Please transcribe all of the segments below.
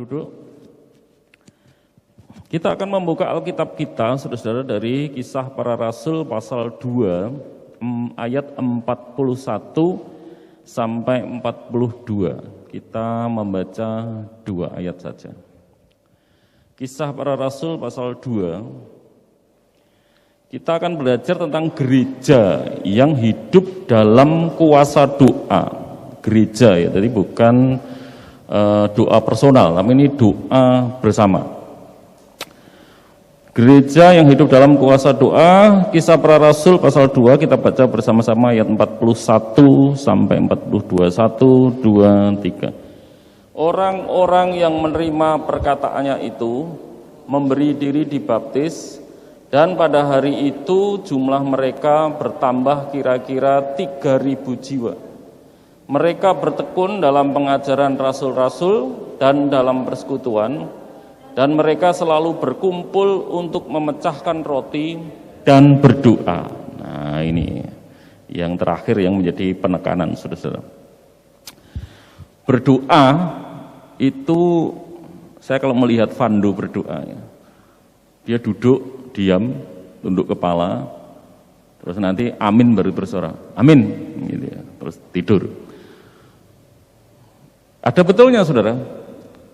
duduk. Kita akan membuka Alkitab kita, saudara-saudara, dari Kisah Para Rasul pasal 2 ayat 41 sampai 42. Kita membaca 2 ayat saja. Kisah Para Rasul pasal 2. Kita akan belajar tentang gereja yang hidup dalam kuasa doa. Gereja ya, jadi bukan doa personal, tapi ini doa bersama. Gereja yang hidup dalam kuasa doa, Kisah Para Rasul pasal 2, kita baca bersama-sama ayat 41 sampai 42, 1, 2, 3. Orang-orang yang menerima perkataannya itu memberi diri dibaptis, dan pada hari itu jumlah mereka bertambah kira-kira 3.000 jiwa. Mereka bertekun dalam pengajaran rasul-rasul dan dalam persekutuan, dan mereka selalu berkumpul untuk memecahkan roti dan berdoa. Nah, ini yang terakhir yang menjadi penekanan, saudara-saudara. Berdoa itu, saya kalau melihat Vando berdoa, ya, dia duduk, diam, tunduk kepala, terus nanti amin baru bersorak, amin, gitu ya, terus tidur. Ada betulnya, saudara.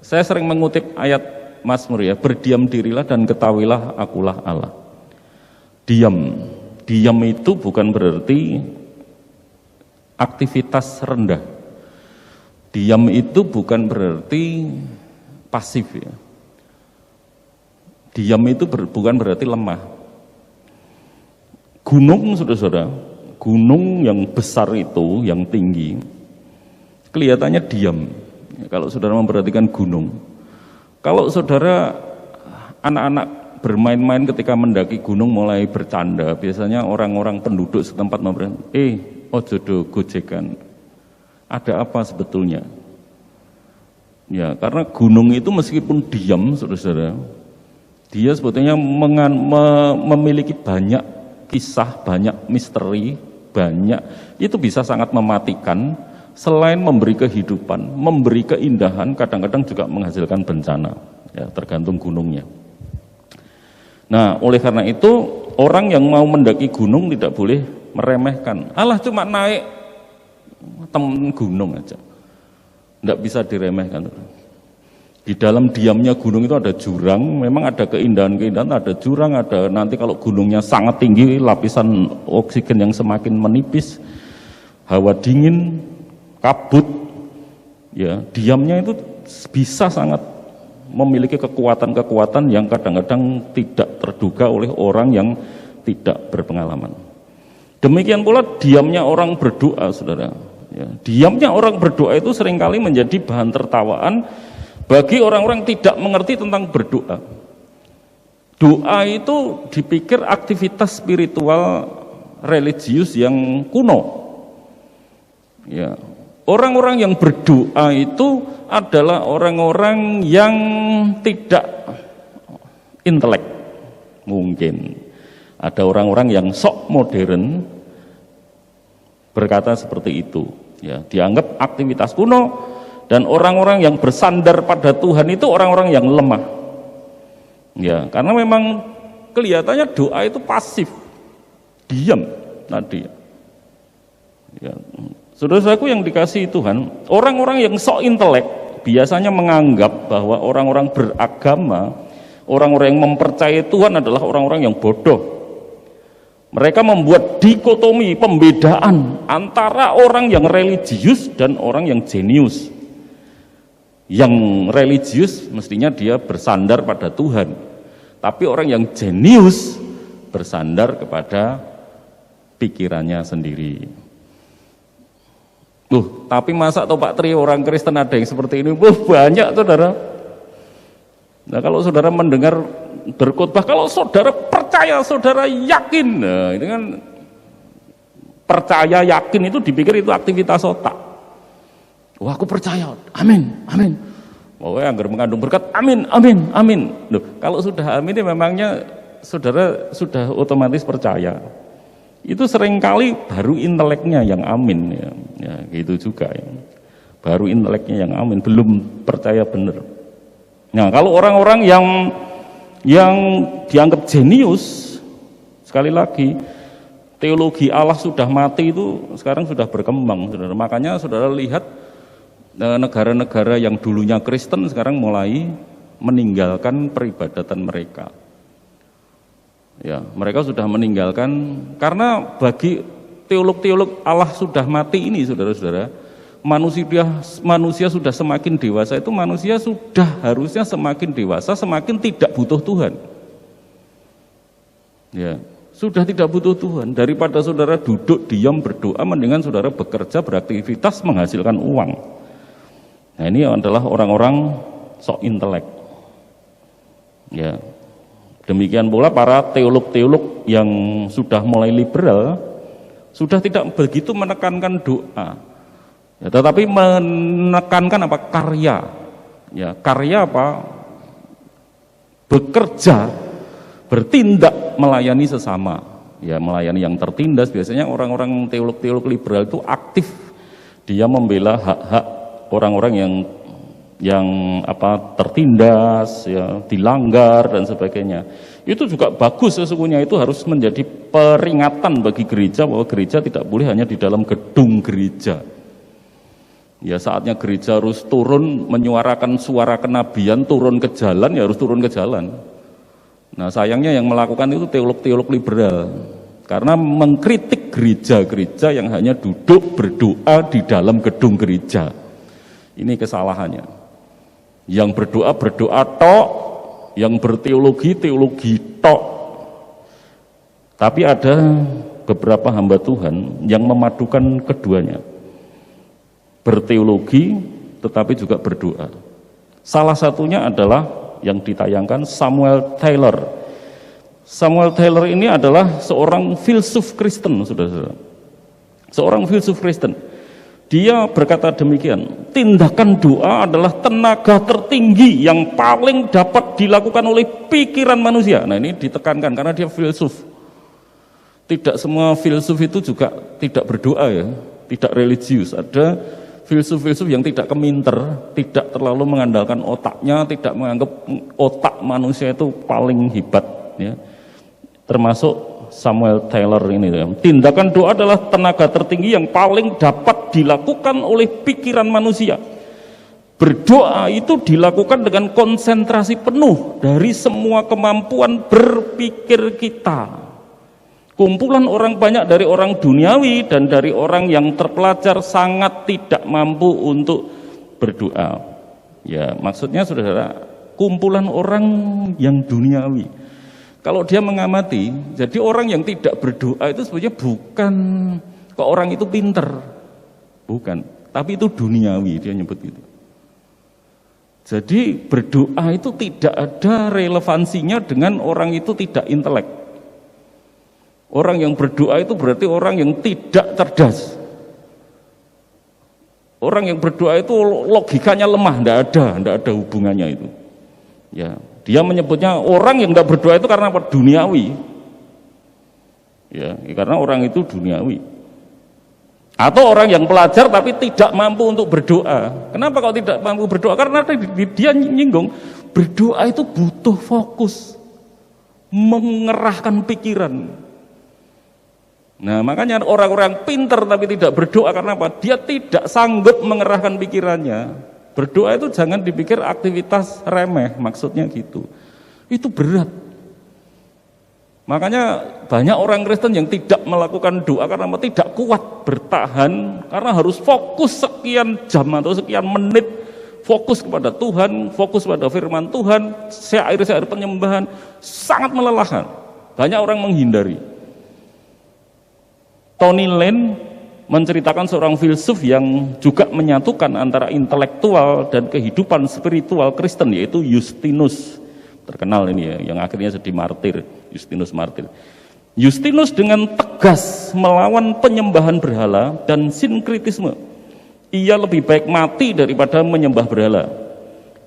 Saya sering mengutip ayat Mazmur ya, berdiam dirilah dan ketahuilah akulah Allah. Diam itu bukan berarti aktivitas rendah. Diam itu bukan berarti pasif ya. Diam itu bukan berarti lemah. Gunung, saudara-saudara, gunung yang besar itu, yang tinggi, kelihatannya diam. Kalau saudara memperhatikan gunung, kalau saudara anak-anak bermain-main ketika mendaki gunung mulai bercanda, biasanya orang-orang penduduk setempat memberikan, ojo do gojekan, ada apa sebetulnya? Ya, karena gunung itu meskipun diam, saudara-saudara, dia sebetulnya memiliki banyak kisah, banyak misteri, banyak, itu bisa sangat mematikan. Selain memberi kehidupan, memberi keindahan, kadang-kadang juga menghasilkan bencana, ya, tergantung gunungnya. Nah, oleh karena itu, orang yang mau mendaki gunung tidak boleh meremehkan. Alah, cuma naik temen gunung aja. Tidak bisa diremehkan. Di dalam diamnya gunung itu ada jurang, memang ada keindahan-keindahan, ada jurang, ada nanti kalau gunungnya sangat tinggi, lapisan oksigen yang semakin menipis, hawa dingin, kabut, ya, diamnya itu bisa sangat memiliki kekuatan-kekuatan yang kadang-kadang tidak terduga oleh orang yang tidak berpengalaman. Demikian pula diamnya orang berdoa, saudara. Ya, diamnya orang berdoa itu seringkali menjadi bahan tertawaan bagi orang-orang yang tidak mengerti tentang berdoa. Doa itu dipikir aktivitas spiritual religius yang kuno. Ya. Orang-orang yang berdoa itu adalah orang-orang yang tidak intelek. Mungkin ada orang-orang yang sok modern berkata seperti itu. Ya, dianggap aktivitas kuno, dan orang-orang yang bersandar pada Tuhan itu orang-orang yang lemah. Ya, karena memang kelihatannya doa itu pasif, diam tadi. Ya. Saudara-saudaraku yang dikasihi Tuhan, orang-orang yang sok intelek biasanya menganggap bahwa orang-orang beragama, orang-orang yang mempercayai Tuhan adalah orang-orang yang bodoh. Mereka membuat dikotomi, pembedaan antara orang yang religius dan orang yang jenius. Yang religius mestinya dia bersandar pada Tuhan, tapi orang yang jenius bersandar kepada pikirannya sendiri. Tapi masa toh Pak Tri orang Kristen ada yang seperti ini? Banyak, saudara. Nah, kalau saudara mendengar berkhotbah, kalau saudara percaya, saudara yakin, nah itu kan percaya yakin itu dipikir itu aktivitas otak. Wah, aku percaya, amin, amin. Pokoknya anggar mengandung berkat, amin, amin, amin. Loh, kalau sudah amin, memangnya saudara sudah otomatis percaya. Itu seringkali baru inteleknya yang amin, ya gitu juga ya. Baru inteleknya yang amin, belum percaya benar. Nah, kalau orang-orang yang dianggap jenius, sekali lagi teologi Allah sudah mati itu sekarang sudah berkembang, saudara. Makanya saudara lihat negara-negara yang dulunya Kristen sekarang mulai meninggalkan peribadatan mereka. Ya, mereka sudah meninggalkan karena bagi teolog-teolog Allah sudah mati ini, saudara-saudara, manusia sudah semakin dewasa, itu manusia sudah harusnya semakin dewasa, semakin tidak butuh Tuhan. Ya, sudah tidak butuh Tuhan. Daripada saudara duduk diam berdoa, mendingan saudara bekerja, beraktivitas, menghasilkan uang. Nah, ini adalah orang-orang sok intelek. Ya, demikian pula para teolog-teolog yang sudah mulai liberal sudah tidak begitu menekankan doa, ya, tetapi menekankan apa? Karya. Ya, karya apa? Bekerja, bertindak, melayani sesama. Ya, melayani yang tertindas. Biasanya orang-orang teolog-teolog liberal itu aktif, dia membela hak-hak orang-orang yang tertindas, ya, dilanggar dan sebagainya. Itu juga bagus sesungguhnya, itu harus menjadi peringatan bagi gereja bahwa gereja tidak boleh hanya di dalam gedung gereja. Ya, saatnya gereja harus turun menyuarakan suara kenabian, turun ke jalan, ya harus turun ke jalan. Nah, sayangnya yang melakukan itu teolog-teolog liberal, karena mengkritik gereja-gereja yang hanya duduk berdoa di dalam gedung gereja. Ini kesalahannya. Yang berdoa tok, yang berteologi tok. Tapi ada beberapa hamba Tuhan yang memadukan keduanya, berteologi tetapi juga berdoa. Salah satunya adalah yang ditayangkan Samuel Taylor. Samuel Taylor ini adalah seorang filsuf Kristen, saudara-saudara. Seorang filsuf Kristen. Dia berkata demikian, tindakan doa adalah tenaga tertinggi yang paling dapat dilakukan oleh pikiran manusia. Nah, ini ditekankan karena dia filsuf. Tidak semua filsuf itu juga tidak berdoa, ya, tidak religius. Ada filsuf-filsuf yang tidak keminter, tidak terlalu mengandalkan otaknya, tidak menganggap otak manusia itu paling hebat, ya. Termasuk Samuel Taylor ini, ya. Tindakan doa adalah tenaga tertinggi yang paling dapat dilakukan oleh pikiran manusia. Berdoa itu dilakukan dengan konsentrasi penuh dari semua kemampuan berpikir kita. Kumpulan orang banyak dari orang duniawi dan dari orang yang terpelajar sangat tidak mampu untuk berdoa. Ya, maksudnya saudara, kumpulan orang yang duniawi. Kalau dia mengamati, jadi orang yang tidak berdoa itu sebenarnya bukan kok orang itu pinter, bukan, tapi itu duniawi, dia nyebut gitu. Jadi berdoa itu tidak ada relevansinya dengan orang itu tidak intelek. Orang yang berdoa itu berarti orang yang tidak cerdas. Orang yang berdoa itu logikanya lemah, tidak ada hubungannya itu. Ya, dia menyebutnya orang yang tidak berdoa itu karena apa? Duniawi. Ya, karena orang itu duniawi. Atau orang yang pelajar tapi tidak mampu untuk berdoa. Kenapa kok tidak mampu berdoa? Karena dia nyinggung berdoa itu butuh fokus, mengerahkan pikiran. Nah, makanya orang-orang pinter tapi tidak berdoa karena apa? Dia tidak sanggup mengerahkan pikirannya. Berdoa itu jangan dipikir aktivitas remeh, maksudnya gitu. Itu berat. Makanya banyak orang Kristen yang tidak melakukan doa karena tidak kuat bertahan, karena harus fokus sekian jam atau sekian menit, fokus kepada Tuhan, fokus pada firman Tuhan, syair-syair penyembahan, sangat melelahkan. Banyak orang menghindari. Tony Lane menceritakan seorang filsuf yang juga menyatukan antara intelektual dan kehidupan spiritual Kristen, yaitu Justinus. Terkenal ini ya, yang akhirnya jadi martir, Justinus martir. Justinus dengan tegas melawan penyembahan berhala dan sinkritisme. Ia lebih baik mati daripada menyembah berhala.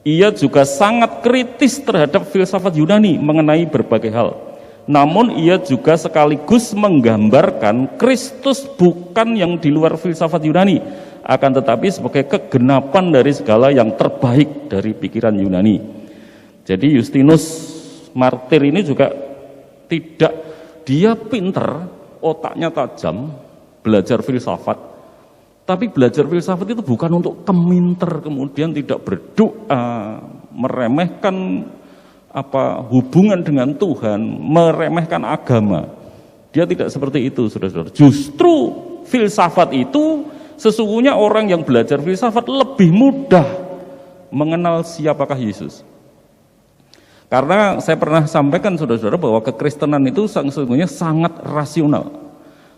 Ia juga sangat kritis terhadap filsafat Yunani mengenai berbagai hal. Namun ia juga sekaligus menggambarkan Kristus bukan yang di luar filsafat Yunani, akan tetapi sebagai kegenapan dari segala yang terbaik dari pikiran Yunani. Jadi Justinus martir ini juga tidak, dia pinter, otaknya tajam, belajar filsafat. Tapi belajar filsafat itu bukan untuk keminter, kemudian tidak berdoa, meremehkan hubungan dengan Tuhan, meremehkan agama. Dia tidak seperti itu, saudara-saudara. Justru filsafat itu sesungguhnya orang yang belajar filsafat lebih mudah mengenal siapakah Yesus. Karena saya pernah sampaikan saudara-saudara bahwa kekristenan itu sesungguhnya sangat rasional,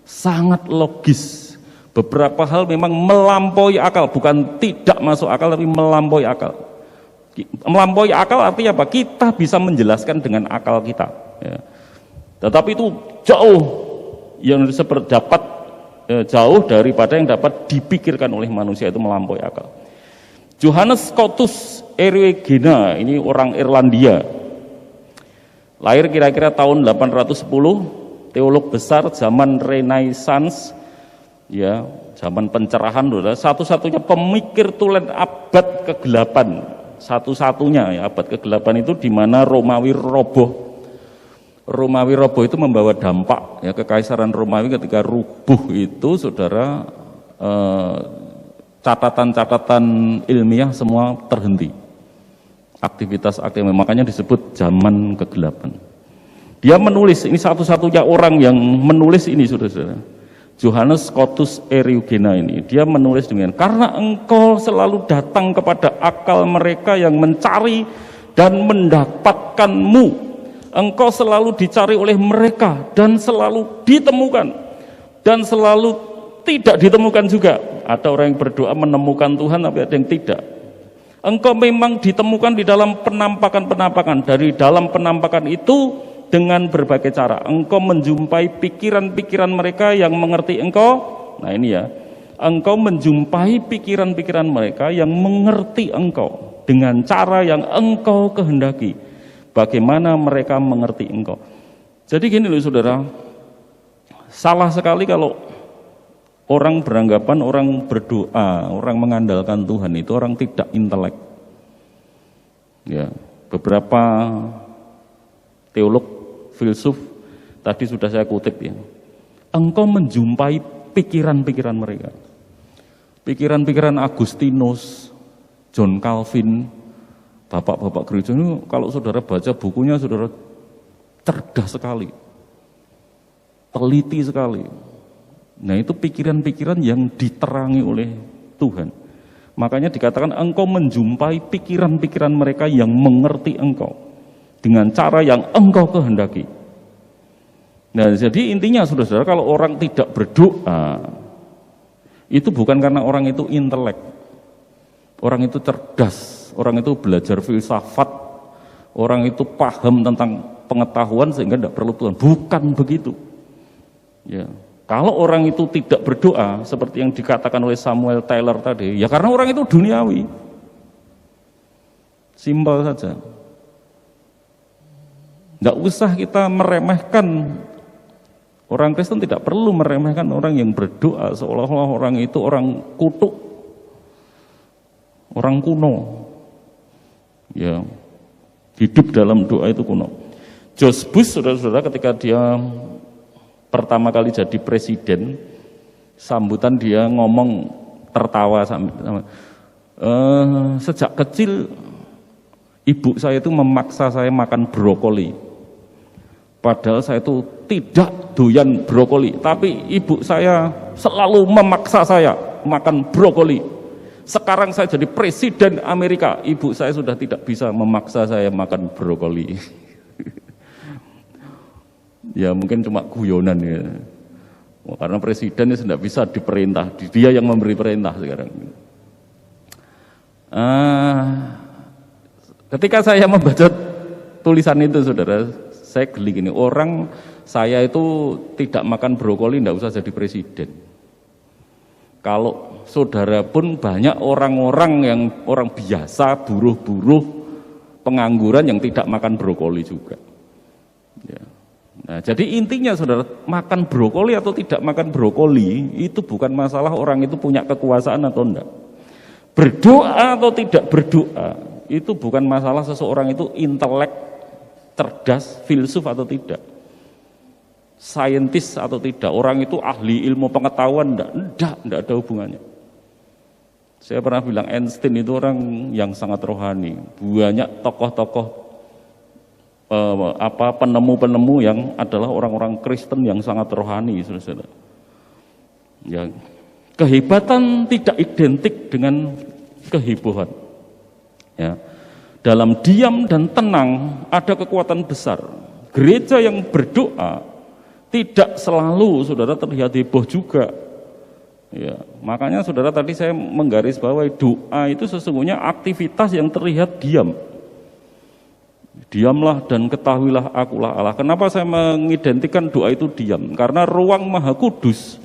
sangat logis. Beberapa hal memang melampaui akal, bukan tidak masuk akal tapi melampaui akal. Melampaui akal artinya apa? Kita bisa menjelaskan dengan akal kita, ya. Tetapi itu jauh yang dapat jauh daripada yang dapat dipikirkan oleh manusia, itu melampaui akal. Johannes Scotus Eriugena, ini orang Irlandia, lahir kira-kira tahun 810, teolog besar zaman Renaissance, ya, zaman pencerahan, satu-satunya pemikir tulen abad ke-8, satu-satunya ya, abad ke-8 itu di mana Romawi roboh. Romawi roboh itu membawa dampak ya, kekaisaran Romawi ketika rubuh itu saudara, catatan-catatan ilmiah semua terhenti, aktivitas makanya disebut zaman ke-8. Dia menulis, ini satu-satunya orang yang menulis ini saudara-saudara, Johannes Scotus Eriugena ini, dia menulis dengan, karena engkau selalu datang kepada akal mereka yang mencari dan mendapatkanmu. Engkau selalu dicari oleh mereka dan selalu ditemukan dan selalu tidak ditemukan juga. Ada orang yang berdoa menemukan Tuhan tapi ada yang tidak. Engkau memang ditemukan di dalam penampakan-penampakan. Dari dalam penampakan itu dengan berbagai cara engkau menjumpai pikiran-pikiran mereka yang mengerti engkau. Nah ini ya, engkau menjumpai pikiran-pikiran mereka yang mengerti engkau dengan cara yang engkau kehendaki. Bagaimana mereka mengerti engkau. Jadi gini loh saudara, salah sekali kalau orang beranggapan orang berdoa, orang mengandalkan Tuhan itu orang tidak intelek. Ya, beberapa teolog, filsuf tadi sudah saya kutip ya. Engkau menjumpai pikiran-pikiran mereka. Pikiran-pikiran Agustinus, John Calvin, bapak-bapak gereja ini, kalau saudara baca bukunya, saudara cerdas sekali, teliti sekali. Nah itu pikiran-pikiran yang diterangi oleh Tuhan. Makanya dikatakan engkau menjumpai pikiran-pikiran mereka yang mengerti engkau dengan cara yang engkau kehendaki. Nah jadi intinya saudara-saudara, kalau orang tidak berdoa, itu bukan karena orang itu intelek, orang itu cerdas, orang itu belajar filsafat, orang itu paham tentang pengetahuan sehingga tidak perlu Tuhan. Bukan begitu. Ya, kalau orang itu tidak berdoa seperti yang dikatakan oleh Samuel Taylor tadi, ya karena orang itu duniawi. Simpel saja. Tidak usah kita meremehkan orang Kristen, tidak perlu meremehkan orang yang berdoa seolah-olah orang itu orang kutuk, orang kuno. Ya, hidup dalam doa itu kuno. George Bush, saudara-saudara, ketika dia pertama kali jadi presiden, sambutan dia ngomong tertawa sejak kecil ibu saya itu memaksa saya makan brokoli. Padahal saya itu tidak doyan brokoli, tapi ibu saya selalu memaksa saya makan brokoli. Sekarang saya jadi presiden Amerika, ibu saya sudah tidak bisa memaksa saya makan brokoli. Ya mungkin cuma guyonan ya. Karena presiden itu tidak bisa diperintah, dia yang memberi perintah sekarang. Ketika saya membaca tulisan itu saudara, saya geli gini, orang saya itu tidak makan brokoli, tidak usah jadi presiden. Kalau saudara pun banyak orang-orang yang orang biasa, buruh-buruh, pengangguran yang tidak makan brokoli juga. Ya. Nah, jadi intinya saudara, makan brokoli atau tidak makan brokoli itu bukan masalah orang itu punya kekuasaan atau enggak. Berdoa atau tidak berdoa Itu bukan masalah seseorang itu intelek, cerdas, filsuf atau tidak, saintis atau tidak, orang itu ahli ilmu pengetahuan, enggak ada hubungannya. Saya pernah bilang Einstein itu orang yang sangat rohani. Banyak tokoh-tokoh penemu-penemu yang adalah orang-orang Kristen yang sangat rohani, saudara. Ya, kehebatan tidak identik dengan kehebohan. Ya, dalam diam dan tenang ada kekuatan besar. Gereja yang berdoa tidak selalu saudara terlihat heboh juga. Ya, makanya saudara tadi saya menggarisbawahi doa itu sesungguhnya aktivitas yang terlihat diam. Diamlah dan ketahuilah akulah Allah. Kenapa saya mengidentikan doa itu diam? Karena ruang Maha Kudus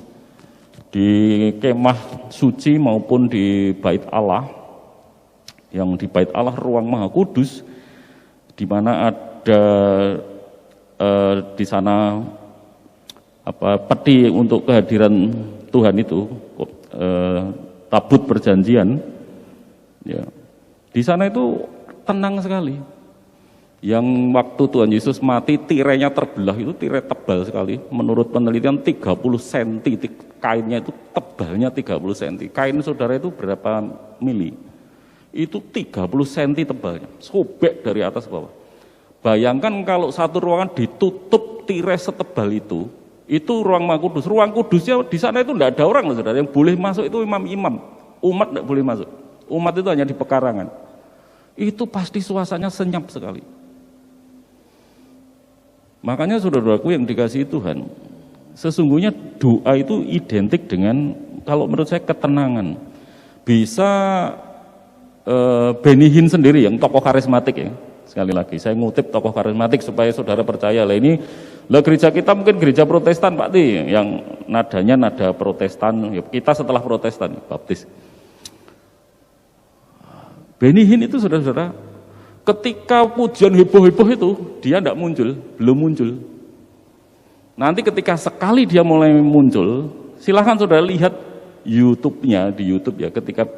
di kemah suci maupun di bait Allah, yang di bait Allah ruang Maha Kudus, di mana ada di sana peti untuk kehadiran Tuhan itu, tabut perjanjian, ya, di sana itu tenang sekali. Yang waktu Tuhan Yesus mati tirainya terbelah, itu tirai tebal sekali. Menurut penelitian 30 cm, kainnya itu tebalnya 30 cm. Kain saudara itu berapa mili? Itu 30 cm tebalnya, sobek dari atas bawah. Bayangkan kalau satu ruangan ditutup tirai setebal itu ruang Maha Kudus. Ruang kudusnya di sana itu tidak ada orang, saudara. Yang boleh masuk itu imam-imam. Umat tidak boleh masuk. Umat itu hanya di pekarangan. Itu pasti suasananya senyap sekali. Makanya saudaraku yang dikasihi Tuhan, sesungguhnya doa itu identik dengan, kalau menurut saya, ketenangan. Bisa Benny Hinn sendiri yang tokoh karismatik ya. Sekali lagi saya ngutip tokoh karismatik supaya saudara percaya. Lah gereja kita mungkin gereja Protestan Pak Ti, yang nadanya nada Protestan, ya, kita setelah Protestan Baptis. Benny Hinn itu saudara-saudara, ketika pujian heboh-heboh itu dia tidak muncul, belum muncul. Nanti ketika sekali dia mulai muncul, silahkan saudara lihat YouTube-nya di YouTube ya. Ketika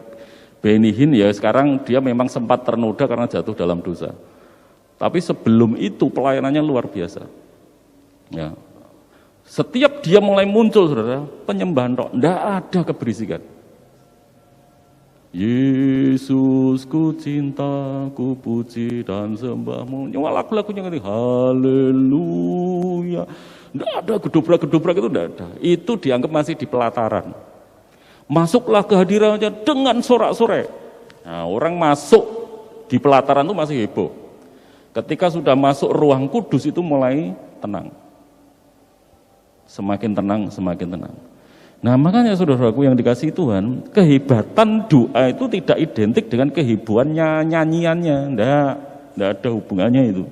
Benny Hinn ya, sekarang dia memang sempat ternoda karena jatuh dalam dosa. Tapi sebelum itu pelayanannya luar biasa. Ya. Setiap dia mulai muncul, saudara, penyembahan roh, tidak ada keberisikan. Yesus ku cinta, ku puji dan sembahmu. Nyawa lagu-lagunya ngerti, haleluya. Tidak ada gedobrak-gedobrak, itu tidak ada. Itu dianggap masih di pelataran. Masuklah ke hadirannya dengan sorak-sorai. Nah, orang masuk di pelataran itu masih heboh. Ketika sudah masuk ruang kudus itu mulai tenang. Semakin tenang, semakin tenang. Nah, makanya saudaraku yang dikasihi Tuhan, kehebatan doa itu tidak identik dengan kehebohannya nyanyiannya. Tidak ada hubungannya itu.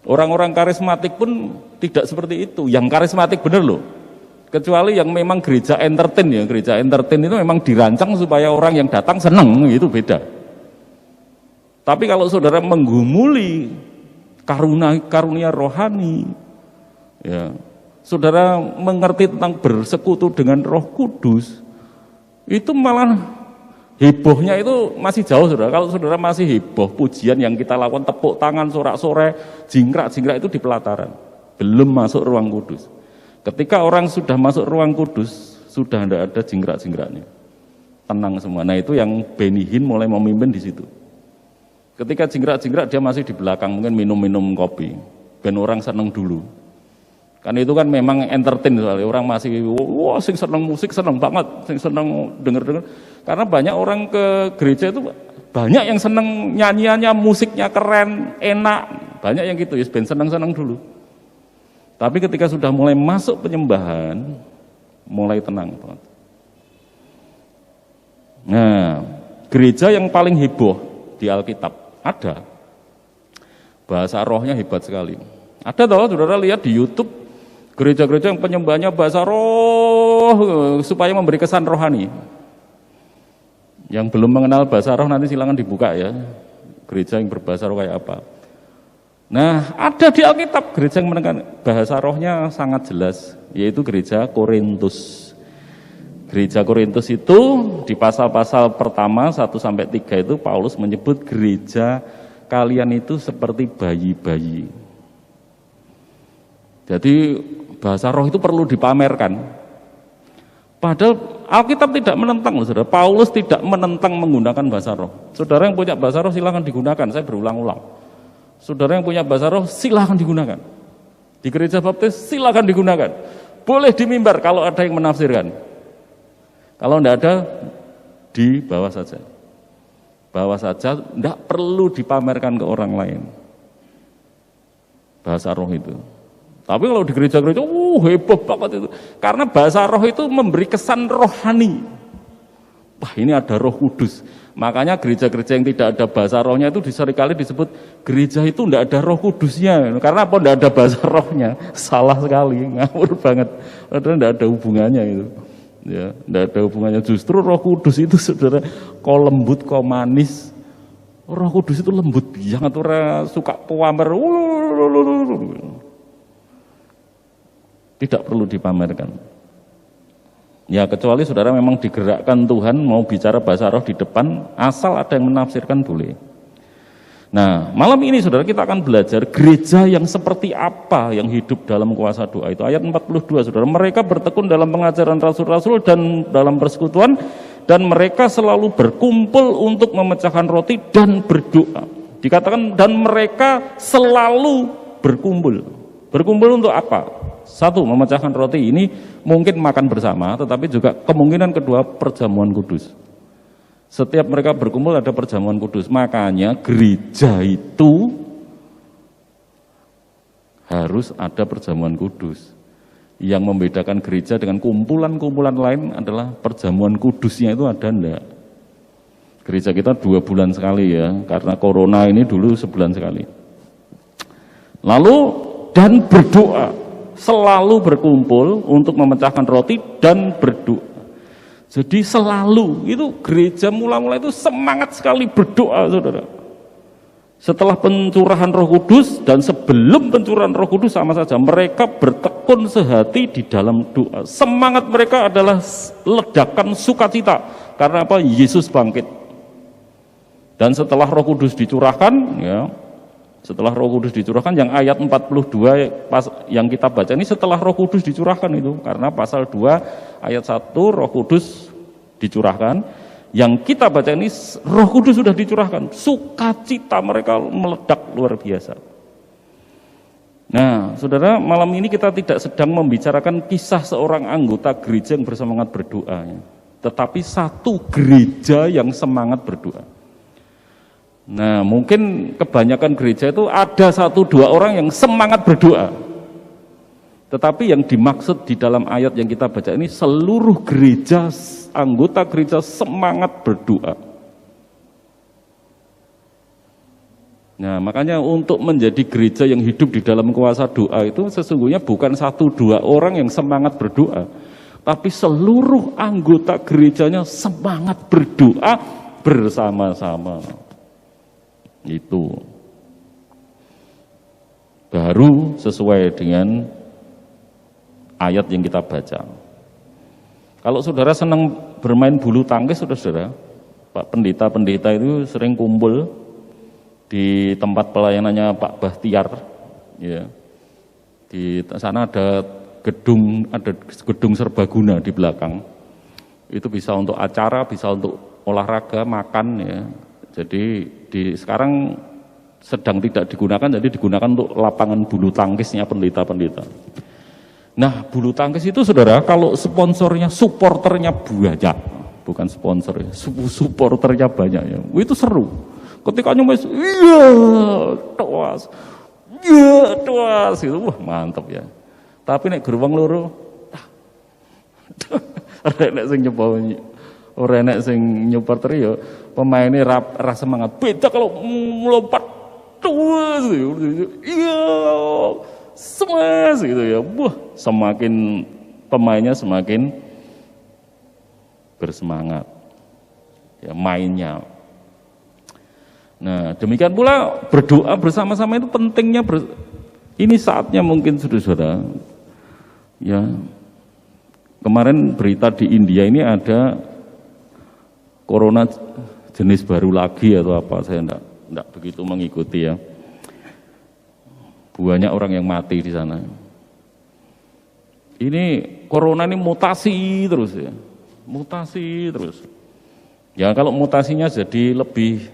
Orang-orang karismatik pun tidak seperti itu. Yang karismatik benar loh. Kecuali yang memang gereja entertain ya. Gereja entertain itu memang dirancang supaya orang yang datang senang, itu beda. Tapi kalau saudara menggumuli karunia rohani, ya, saudara mengerti tentang bersekutu dengan Roh Kudus, itu malah hebohnya itu masih jauh, saudara. Kalau saudara masih heboh pujian yang kita lakukan, tepuk tangan, sorak-sorai, jingkrak-jingkrak, itu di pelataran, belum masuk ruang kudus. Ketika orang sudah masuk ruang kudus, sudah tidak ada jingkrak-jingkraknya, tenang semua. Nah, itu yang Benny Hinn mulai memimpin di situ. Ketika jingkrak-jingkrak dia masih di belakang, mungkin minum-minum kopi, ben orang seneng dulu. Kan itu kan memang entertain soalnya, orang masih wah sing seneng musik, seneng banget, sing seneng denger-denger. Karena banyak orang ke gereja itu banyak yang seneng nyanyiannya, musiknya keren, enak, banyak yang gitu, ya ben seneng-seneng dulu. Tapi ketika sudah mulai masuk penyembahan, mulai tenang banget. Nah, gereja yang paling heboh di Alkitab ada, bahasa rohnya hebat sekali. Ada toh, saudara lihat di YouTube, gereja-gereja yang penyembahannya bahasa roh supaya memberi kesan rohani. Yang belum mengenal bahasa roh nanti silakan dibuka ya, gereja yang berbahasa roh kayak apa. Nah, ada di Alkitab gereja yang menekan bahasa rohnya sangat jelas, yaitu gereja Korintus. Gereja Korintus itu di pasal-pasal pertama 1-3 itu Paulus menyebut gereja kalian itu seperti bayi-bayi. Jadi bahasa roh itu perlu dipamerkan. Padahal Alkitab tidak menentang loh saudara. Paulus tidak menentang menggunakan bahasa roh. Saudara yang punya bahasa roh silahkan digunakan, saya berulang-ulang. Saudara yang punya bahasa roh silahkan digunakan. Di gereja baptis silahkan digunakan. Boleh di mimbar kalau ada yang menafsirkan. Kalau tidak ada, di bawah saja. Bawah saja, tidak perlu dipamerkan ke orang lain. Bahasa roh itu. Tapi kalau di gereja-gereja, hebat banget itu. Karena bahasa roh itu memberi kesan rohani. Wah, ini ada Roh Kudus. Makanya gereja-gereja yang tidak ada bahasa rohnya itu seringkali disebut gereja itu tidak ada Roh Kudusnya. Karena apa? Tidak ada bahasa rohnya. Salah sekali, ngawur banget. Padahal tidak ada hubungannya itu. Ya, tidak ada hubungannya. Justru Roh Kudus itu saudara, kau lembut, kau manis. Roh Kudus itu lembut biang atau suka pamer. Tidak perlu dipamerkan. Ya kecuali saudara memang digerakkan Tuhan mau bicara bahasa roh di depan, asal ada yang menafsirkan boleh. Nah, malam ini saudara kita akan belajar gereja yang seperti apa yang hidup dalam kuasa doa itu. Ayat 42 saudara, mereka bertekun dalam pengajaran rasul-rasul dan dalam persekutuan, dan mereka selalu berkumpul untuk memecahkan roti dan berdoa. Dikatakan dan mereka selalu berkumpul. Berkumpul untuk apa? Satu, memecahkan roti ini mungkin makan bersama, tetapi juga kemungkinan kedua perjamuan kudus. Setiap mereka berkumpul ada perjamuan kudus. Makanya gereja itu harus ada perjamuan kudus. Yang membedakan gereja dengan kumpulan-kumpulan lain adalah perjamuan kudusnya itu ada enggak. Gereja kita 2 bulan sekali ya, karena corona ini dulu sebulan sekali. Lalu dan berdoa, selalu berkumpul untuk memecahkan roti dan berdoa. Jadi selalu, itu gereja mula-mula itu semangat sekali berdoa saudara. Setelah pencurahan Roh Kudus dan sebelum pencurahan Roh Kudus sama saja, mereka bertekun sehati di dalam doa. Semangat mereka adalah ledakan sukacita. Karena apa? Yesus bangkit. Dan setelah Roh Kudus dicurahkan, ya, setelah Roh Kudus dicurahkan, yang ayat 42 yang kita baca ini setelah Roh Kudus dicurahkan itu, karena pasal 2 ayat 1 Roh Kudus dicurahkan, yang kita baca ini Roh Kudus sudah dicurahkan, sukacita mereka meledak luar biasa. Nah, saudara, malam ini kita tidak sedang membicarakan kisah seorang anggota gereja yang bersemangat berdoa, tetapi satu gereja yang semangat berdoa. Nah, mungkin kebanyakan gereja itu ada 1-2 orang yang semangat berdoa. Tetapi yang dimaksud di dalam ayat yang kita baca ini seluruh gereja, anggota gereja semangat berdoa. Nah, makanya untuk menjadi gereja yang hidup di dalam kuasa doa itu sesungguhnya bukan 1-2 orang yang semangat berdoa, tapi seluruh anggota gerejanya semangat berdoa bersama-sama. Itu baru sesuai dengan ayat yang kita baca. Kalau saudara senang bermain bulu tangkis, saudara, Pak pendeta-pendeta itu sering kumpul di tempat pelayanannya Pak Bahtiar, ya. Di sana ada gedung serbaguna di belakang. Itu bisa untuk acara, bisa untuk olahraga, makan, ya. Jadi sekarang sedang tidak digunakan, jadi digunakan untuk lapangan bulu tangkisnya pendeta-pendeta. Nah, bulu tangkis itu saudara, kalau sponsornya, supporternya banyak, bukan sponsor ya, supporternya banyak ya, itu seru. Ketika nyumes, iya, toas, itu wah mantap ya. Tapi nek gerbang loro, nek sing nyoba, ora nek sing nyupporter ya pemainnya rasa semangat. Beda kalau melompat, toas, iya. Semas gitu ya, semakin pemainnya semakin bersemangat, ya mainnya. Nah demikian pula berdoa bersama-sama itu pentingnya. Ini saatnya mungkin saudara, ya kemarin berita di India ini ada corona jenis baru lagi atau apa, saya enggak begitu mengikuti ya. Banyak orang yang mati di sana. Ini corona ini mutasi terus ya, mutasi terus. Ya kalau mutasinya jadi lebih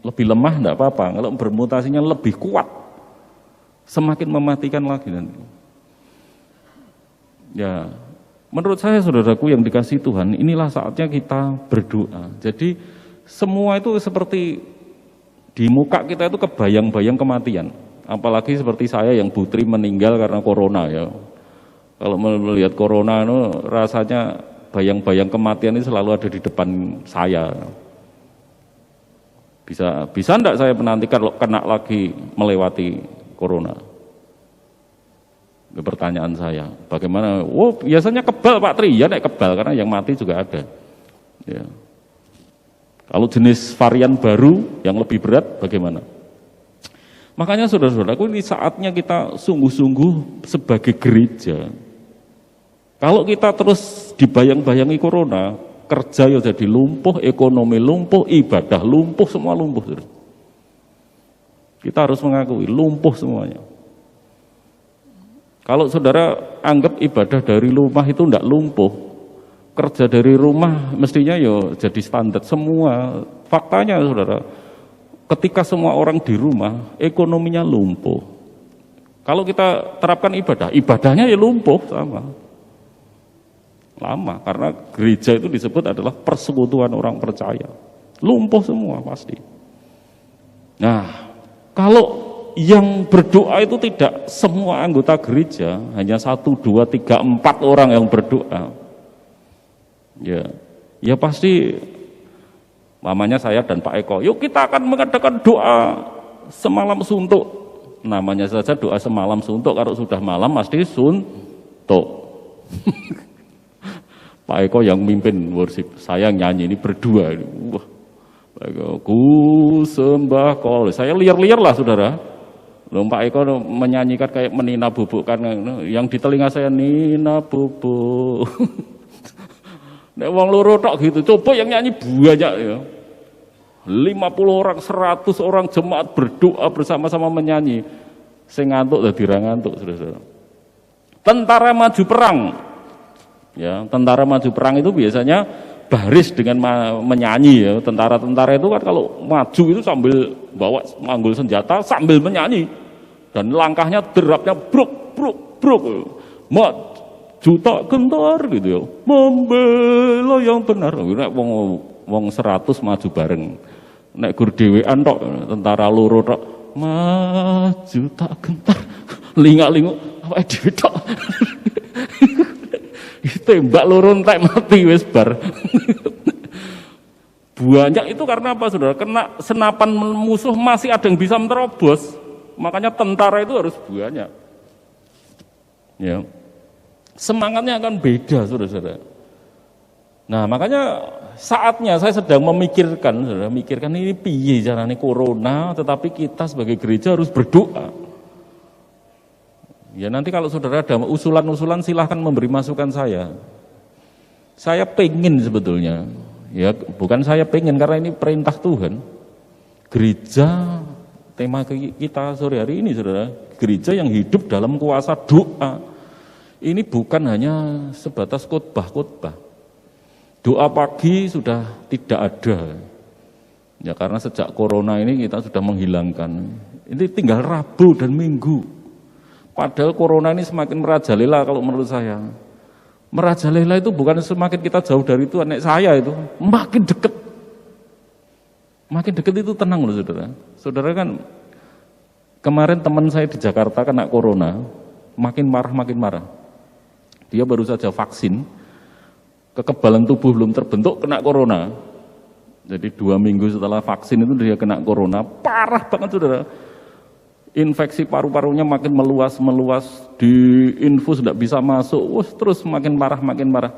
lemah enggak apa-apa, kalau bermutasinya lebih kuat, semakin mematikan lagi nanti. Ya, menurut saya saudaraku yang dikasihi Tuhan, inilah saatnya kita berdoa. Jadi semua itu seperti di muka kita itu kebayang-bayang kematian. Apalagi seperti saya yang putri meninggal karena corona ya. Kalau melihat corona itu rasanya bayang-bayang kematian ini selalu ada di depan saya. Bisa enggak saya menanti kalau kena lagi melewati corona? Pertanyaan saya, bagaimana? Oh, biasanya kebal Pak Tri, ya naik kebal karena yang mati juga ada. Ya. Kalau jenis varian baru yang lebih berat, bagaimana? Makanya saudara-saudaraku ini saatnya kita sungguh-sungguh sebagai gereja. Kalau kita terus dibayang-bayangi corona, kerja ya jadi lumpuh, ekonomi lumpuh, ibadah lumpuh, semua lumpuh. Saudara. Kita harus mengakui lumpuh semuanya. Kalau saudara anggap ibadah dari rumah itu tidak lumpuh, kerja dari rumah mestinya ya jadi standar semua. Faktanya saudara, ketika semua orang di rumah, ekonominya lumpuh. Kalau kita terapkan ibadahnya ya lumpuh sama. Lama, karena gereja itu disebut adalah persekutuan orang percaya. Lumpuh semua pasti. Nah, kalau yang berdoa itu tidak semua anggota gereja, hanya 1, 2, 3, 4 orang yang berdoa. Ya pasti, mamanya saya dan Pak Eko, yuk kita akan mengadakan doa semalam suntuk. Namanya saja doa semalam suntuk, kalau sudah malam pasti suntuk. Pak Eko yang mimpin worship, saya nyanyi ini berdua. Wah, Pak Eko, ku sembah kau. Saya liar-liar lah saudara. Loh, Pak Eko menyanyikan kayak menina bubuk kan, yang di telinga saya nina bubuk. Nek wong loro tok gitu, coba yang nyanyi banyak ya. 50 orang, 100 orang jemaat berdoa bersama-sama menyanyi. Sing ngantuk dadi ra ngantuk, saudara. Tentara maju perang. Ya, tentara maju perang itu biasanya baris dengan menyanyi ya. Tentara-tentara itu kan kalau maju itu sambil bawa manggul senjata sambil menyanyi. Dan langkahnya derapnya bruk bruk bruk. Maju tak gentar gitu ya. Membela yang benar. Nek wong 100 maju bareng. Nek gur dhewean tok tentara loro tok maju tak gentar. Lingak-linguk awake dhewe tok. Tembak loro entek mati wis bar. Banyak itu karena apa saudara? Kena senapan musuh masih ada yang bisa menerobos. Makanya tentara itu harus banyak. Ya. Semangatnya akan beda saudara-saudara. Nah makanya saatnya saya sedang memikirkan, saudara, mikirkan ini piye caranya corona, tetapi kita sebagai gereja harus berdoa. Ya nanti kalau saudara ada usulan-usulan silahkan memberi masukan saya. Saya pengen sebetulnya, ya bukan saya pengen karena ini perintah Tuhan. Gereja, tema kita sore hari ini saudara, gereja yang hidup dalam kuasa doa. Ini bukan hanya sebatas khotbah-khotbah. Doa pagi sudah tidak ada. Ya karena sejak corona ini kita sudah menghilangkan. Ini tinggal Rabu dan Minggu. Padahal corona ini semakin merajalela kalau menurut saya. Merajalela itu bukan semakin kita jauh dari Tuhan, nek saya itu makin dekat. Makin dekat itu tenang loh saudara. Saudara kan kemarin teman saya di Jakarta kena corona, makin marah. Dia baru saja vaksin, kekebalan tubuh belum terbentuk, kena corona. Jadi 2 minggu setelah vaksin itu dia kena corona, parah banget saudara. Infeksi paru-parunya makin meluas, di infus tidak bisa masuk, terus makin parah.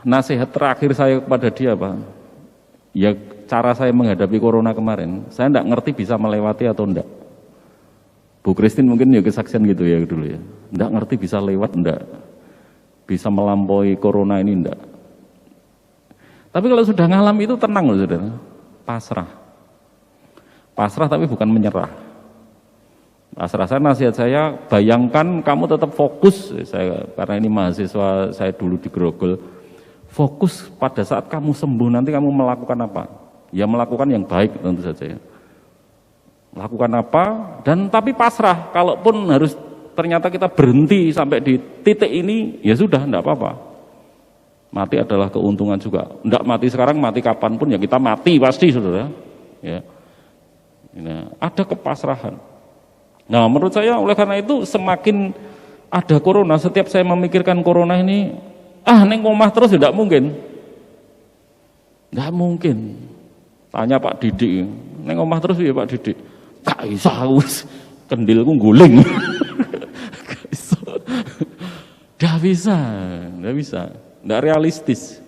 Nasihat terakhir saya kepada dia Pak, ya cara saya menghadapi corona kemarin, saya tidak ngerti bisa melewati atau enggak. Bu Christine mungkin ya kesaksian gitu ya dulu ya, enggak ngerti bisa lewat enggak. bisa melampaui corona ini enggak. Tapi kalau sudah ngalam itu tenang loh saudara, pasrah. Pasrah tapi bukan menyerah. Pasrah, nasihat saya, bayangkan kamu tetap fokus, karena ini mahasiswa saya dulu di Grogol, fokus pada saat kamu sembuh nanti kamu melakukan apa? Ya melakukan yang baik tentu saja ya. Lakukan apa, dan tapi pasrah, kalaupun harus ternyata kita berhenti sampai di titik ini, ya sudah, enggak apa-apa. Mati adalah keuntungan juga. Enggak mati sekarang, mati kapanpun ya kita mati pasti saudara. Ya. Nah, ada kepasrahan. Nah menurut saya oleh karena itu semakin ada corona, setiap saya memikirkan corona ini, neng omah terus tidak mungkin. Tidak mungkin. Tanya Pak Didik, neng omah terus ya Pak Didik. Gak bisa, kendilku guling. Gak bisa, tidak realistis.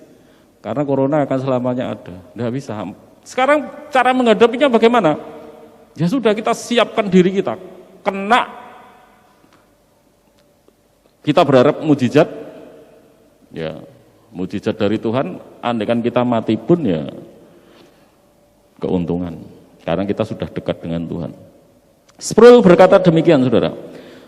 Karena corona akan selamanya ada, tidak bisa. Sekarang cara menghadapinya bagaimana? Ya sudah, kita siapkan diri kita. Kena, kita berharap mujizat, ya mujizat dari Tuhan. Andaikan kita mati pun ya keuntungan, karena kita sudah dekat dengan Tuhan. Sproul berkata demikian saudara,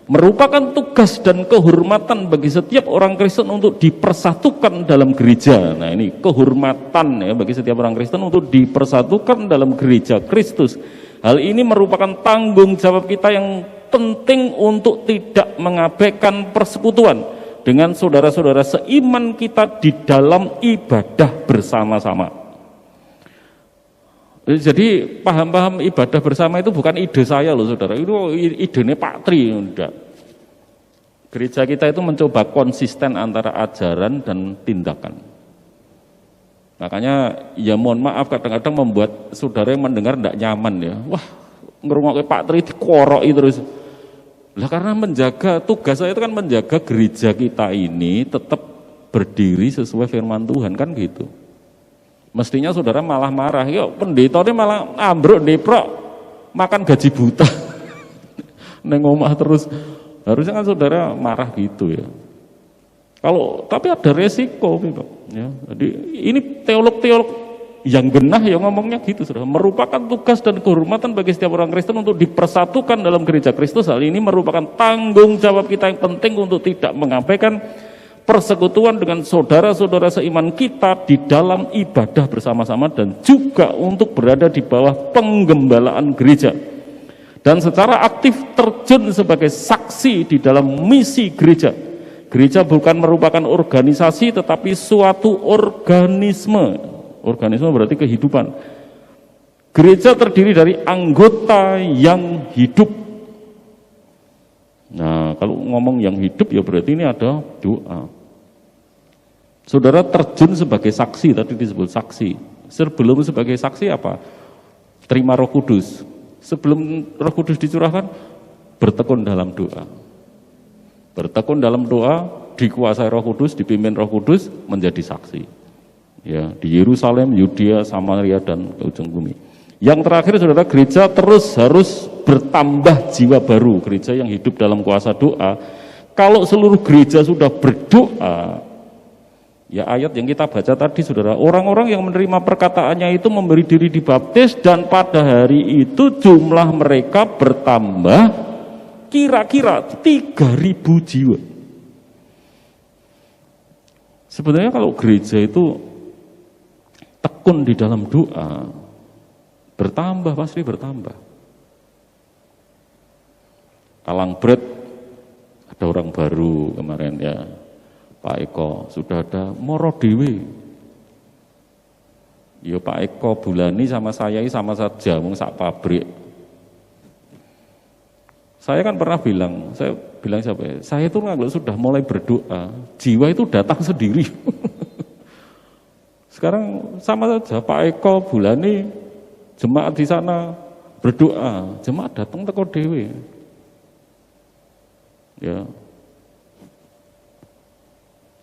merupakan tugas dan kehormatan bagi setiap orang Kristen untuk dipersatukan dalam gereja. Nah ini kehormatan ya bagi setiap orang Kristen untuk dipersatukan dalam gereja Kristus. Hal ini merupakan tanggung jawab kita yang penting untuk tidak mengabaikan persekutuan dengan saudara-saudara seiman kita di dalam ibadah bersama-sama. Jadi paham-paham ibadah bersama itu bukan ide saya loh saudara, itu idenya Pak Tri. Enggak. Gereja kita itu mencoba konsisten antara ajaran dan tindakan. Makanya ya mohon maaf kadang-kadang membuat saudara yang mendengar tidak nyaman ya. Wah, ngerungokke Pak Tri dikoroki terus. Lah karena menjaga, tugas saya itu kan menjaga gereja kita ini tetap berdiri sesuai firman Tuhan kan gitu. Mestinya saudara malah marah, yuk pendetanya malah ambruk deprok makan gaji buta. Neng omah terus. Harusnya kan saudara marah gitu ya. Tapi ada resiko gitu, ya. Jadi ini teolog-teolog yang genah yang ngomongnya gitu, saudara. Merupakan tugas dan kehormatan bagi setiap orang Kristen untuk dipersatukan dalam gereja Kristus. Hal ini merupakan tanggung jawab kita yang penting untuk tidak mengabaikan persekutuan dengan saudara-saudara seiman kita di dalam ibadah bersama-sama dan juga untuk berada di bawah penggembalaan gereja. Dan secara aktif terjun sebagai saksi di dalam misi gereja. Gereja bukan merupakan organisasi tetapi suatu organisme. Organisme berarti kehidupan. Gereja terdiri dari anggota yang hidup. Nah, kalau ngomong yang hidup ya berarti ini ada doa. Saudara terjun sebagai saksi, tadi disebut saksi. Sebelum sebagai saksi apa? Terima Roh Kudus. Sebelum Roh Kudus dicurahkan, bertekun dalam doa. Bertekun dalam doa, dikuasai Roh Kudus, dipimpin Roh Kudus, menjadi saksi. Ya, di Yerusalem, Yudea, Samaria dan ke ujung bumi. Yang terakhir saudara, gereja terus harus bertambah jiwa baru, gereja yang hidup dalam kuasa doa. Kalau seluruh gereja sudah berdoa, ya ayat yang kita baca tadi saudara, orang-orang yang menerima perkataannya itu memberi diri dibaptis dan pada hari itu jumlah mereka bertambah kira-kira 3.000 jiwa. Sebenarnya kalau gereja itu tekun di dalam doa, bertambah, pasti bertambah. Kalangbret ada orang baru kemarin ya, Pak Eko, sudah ada Moro Dewi. Ya Pak Eko Bulani sama saya ini sama saja, mung sak pabrik. Saya kan pernah bilang, siapa ya? Saya itu kalau sudah mulai berdoa, jiwa itu datang sendiri. Sekarang sama saja, Pak Eko Bulani, jemaat di sana berdoa, jemaat datang teko dewe. Ya.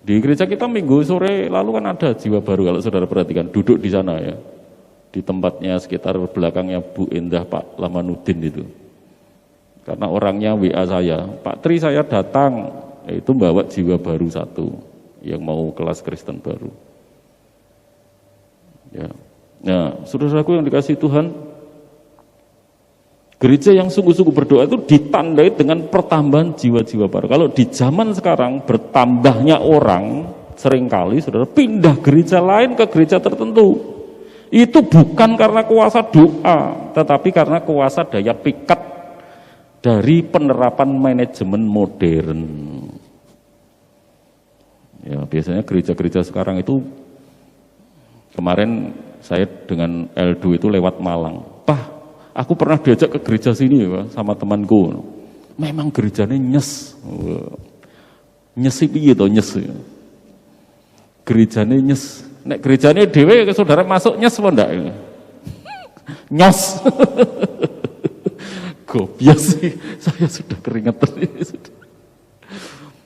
Di gereja kita minggu sore lalu kan ada jiwa baru, kalau saudara perhatikan, duduk di sana ya. Di tempatnya sekitar belakangnya Bu Endah Pak Lamanuddin itu. Karena orangnya WA saya, Pak Tri saya datang, itu bawa jiwa baru 1. yang mau kelas Kristen baru. Ya. Nah, saudaraku yang dikasihi Tuhan, gereja yang sungguh-sungguh berdoa itu ditandai dengan pertambahan jiwa-jiwa baru. Kalau di zaman sekarang bertambahnya orang, seringkali saudara pindah gereja lain ke gereja tertentu. Itu bukan karena kuasa doa, tetapi karena kuasa daya pikat dari penerapan manajemen modern. Ya, biasanya gereja-gereja sekarang itu, kemarin saya dengan Eldo itu lewat Malang. Pak, aku pernah diajak ke gereja sini ya, sama temanku. Memang gerejanya nyes. Nyes piye to nyes. Gerejanya nyes. Nek gerejanya dhewe saudara masuk nyes apa ndak? Nyos. Gobias sih, saya sudah keringetan.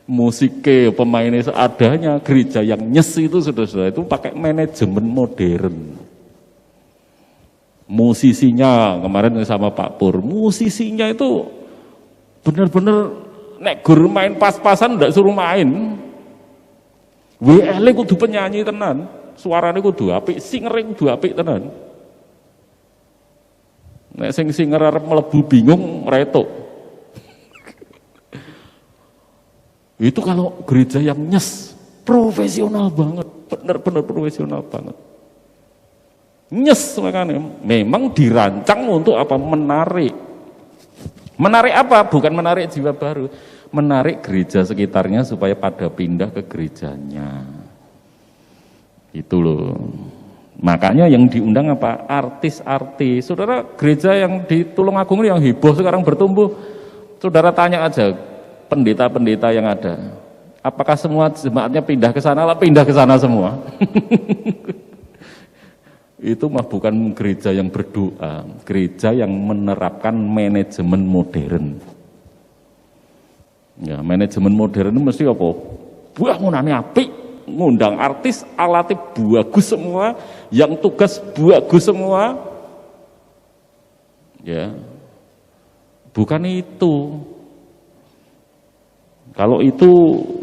Musiknya, pemainnya seadanya, gereja yang nyes itu saudara-saudara itu pakai manajemen modern. Musisinya kemarin sama Pak Pur, musisinya itu benar-benar nek guru main pas-pasan ndak suruh main. WL kudu penyanyi tenan, suaranya kudu apik, singere kudu apik tenan. Nek sing singer arep mlebu bingung retok. Itu kalau gereja yang nyes, profesional banget, benar-benar profesional banget. Nyes makanya memang dirancang untuk apa? Menarik. Menarik apa? Bukan menarik jiwa baru, menarik gereja sekitarnya supaya pada pindah ke gerejanya. Itu loh. Makanya yang diundang apa? Artis-artis. Saudara, gereja yang di Tulungagung yang heboh sekarang bertumbuh. Saudara tanya aja pendeta-pendeta yang ada. Apakah semua jemaatnya pindah ke sana? Lah pindah ke sana semua. Itu mah bukan gereja yang berdoa, gereja yang menerapkan manajemen modern. Ya, manajemen modern itu mesti apa? Bangunane apik, ngundang artis, alatnya bagus semua, yang tugas bagus semua. Ya. Bukan itu. Kalau itu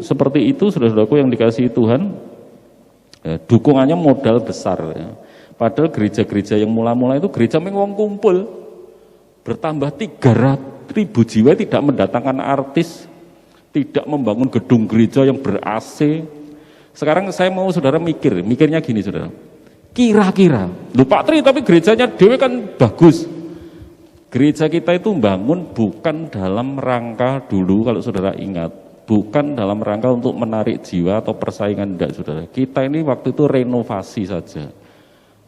seperti itu, saudara-saudaraku yang dikasihi Tuhan, ya, dukungannya modal besar. Ya. Padahal gereja-gereja yang mula-mula itu gereja wong kumpul, bertambah 300.000 jiwa, tidak mendatangkan artis, tidak membangun gedung gereja yang ber-AC. Sekarang saya mau saudara mikirnya gini saudara, kira-kira, lu Pak Tri tapi gerejanya dewe kan bagus. Gereja kita itu bangun bukan dalam rangka dulu kalau saudara ingat, bukan dalam rangka untuk menarik jiwa atau persaingan, enggak saudara. Kita ini waktu itu renovasi saja.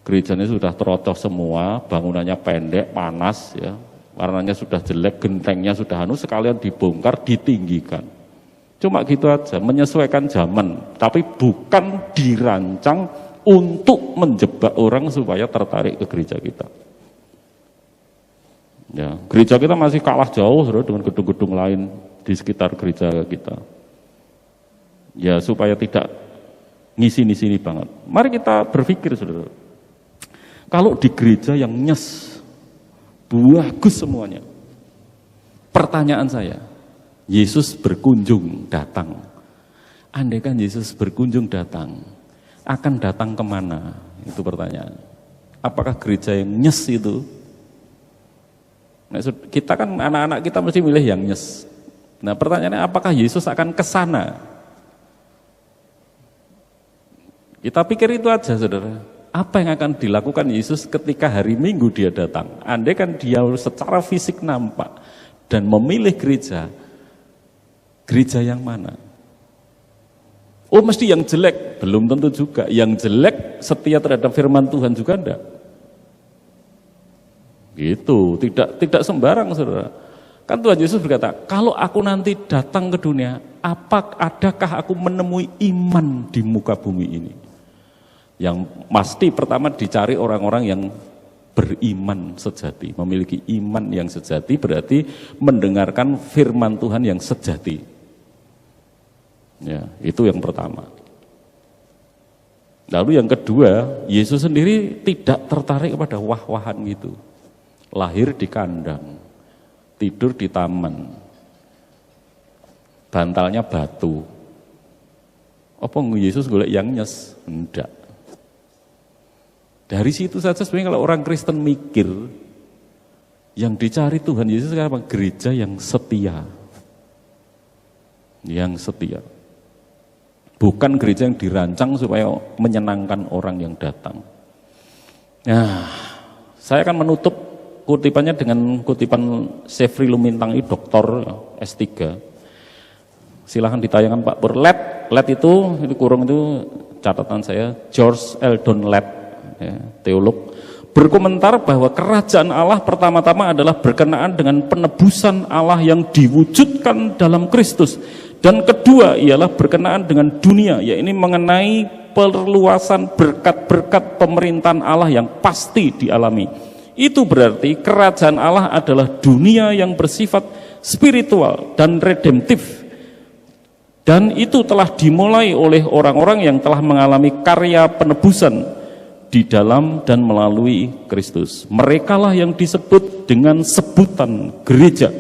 Gerejanya sudah terocos semua, bangunannya pendek, panas, ya, warnanya sudah jelek, gentengnya sudah sekalian dibongkar, ditinggikan. Cuma gitu aja, menyesuaikan zaman, tapi bukan dirancang untuk menjebak orang supaya tertarik ke gereja kita. Ya, gereja kita masih kalah jauh saudara, dengan gedung-gedung lain di sekitar gereja kita. Ya, supaya tidak ngisi-sini banget. Mari kita berpikir saudara. Kalau di gereja yang nyes, bagus semuanya. Pertanyaan saya, Yesus berkunjung datang. Andai kan Yesus berkunjung datang, akan datang kemana? Itu pertanyaan. Apakah gereja yang nyes itu? Nah, kita kan anak-anak kita mesti milih yang nyes. Nah pertanyaannya, apakah Yesus akan ke sana? Kita pikir itu aja saudara. Apa yang akan dilakukan Yesus ketika hari Minggu dia datang? Andai kan dia secara fisik nampak dan memilih gereja yang mana? Oh mesti yang jelek? Belum tentu juga. Yang jelek setia terhadap firman Tuhan juga enggak. Gitu, tidak sembarang saudara. Kan Tuhan Yesus berkata, kalau aku nanti datang ke dunia, adakah aku menemui iman di muka bumi ini? Yang pasti pertama dicari orang-orang yang beriman sejati, memiliki iman yang sejati berarti mendengarkan firman Tuhan yang sejati. Ya, itu yang pertama. Lalu yang kedua, Yesus sendiri tidak tertarik kepada wah-wahan gitu. Lahir di kandang, tidur di taman, bantalnya batu. Apa Yesus golek yang nyes? Enggak. Dari situ saja sebenarnya kalau orang Kristen mikir, yang dicari Tuhan Yesus apa? Gereja yang setia. Yang setia. Bukan gereja yang dirancang supaya menyenangkan orang yang datang. Nah, saya akan menutup kutipannya dengan kutipan Sefri Lumintang, doktor S3. Silahkan ditayangkan Pak Pur. Led itu kurung itu catatan saya, George Eldon Led, ya, teolog, berkomentar bahwa kerajaan Allah pertama-tama adalah berkenaan dengan penebusan Allah yang diwujudkan dalam Kristus. Dan kedua ialah berkenaan dengan dunia, yaitu mengenai perluasan berkat-berkat pemerintahan Allah yang pasti dialami. Itu berarti kerajaan Allah adalah dunia yang bersifat spiritual dan redemptif. Dan itu telah dimulai oleh orang-orang yang telah mengalami karya penebusan di dalam dan melalui Kristus. Merekalah yang disebut dengan sebutan gereja.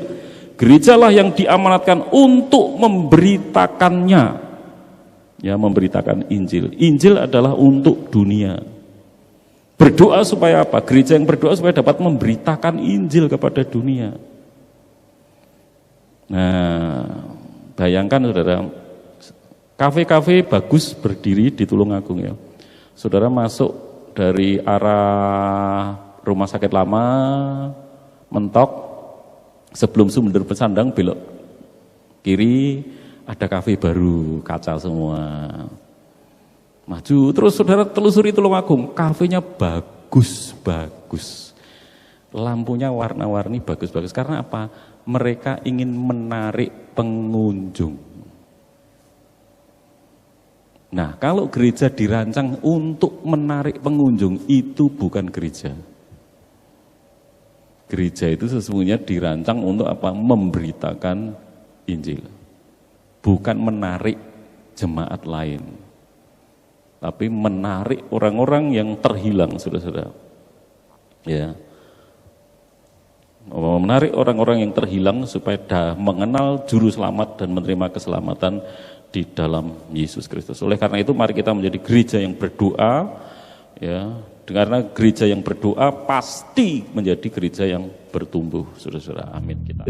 Gerejalah yang diamanatkan untuk memberitakannya. Ya, memberitakan Injil. Injil adalah untuk dunia. Berdoa supaya apa? Gereja yang berdoa supaya dapat memberitakan Injil kepada dunia. Nah, bayangkan saudara, kafe-kafe bagus berdiri di Tulungagung ya. Saudara masuk dari arah Rumah Sakit Lama, mentok, sebelum Sumber Pesandang belok kiri, ada kafe baru, kaca semua. Maju, terus saudara telusuri Tulungagung, kafenya bagus-bagus. Lampunya warna-warni bagus-bagus. Karena apa? Mereka ingin menarik pengunjung. Nah, kalau gereja dirancang untuk menarik pengunjung, itu bukan gereja. Gereja itu sesungguhnya dirancang untuk apa? Memberitakan Injil. Bukan menarik jemaat lain. Tapi menarik orang-orang yang terhilang, saudara-saudara. Ya. Menarik orang-orang yang terhilang supaya mengenal juru selamat dan menerima keselamatan di dalam Yesus Kristus. Oleh karena itu mari kita menjadi gereja yang berdoa, ya. Karena gereja yang berdoa pasti menjadi gereja yang bertumbuh, saudara-saudara. Amin. Kita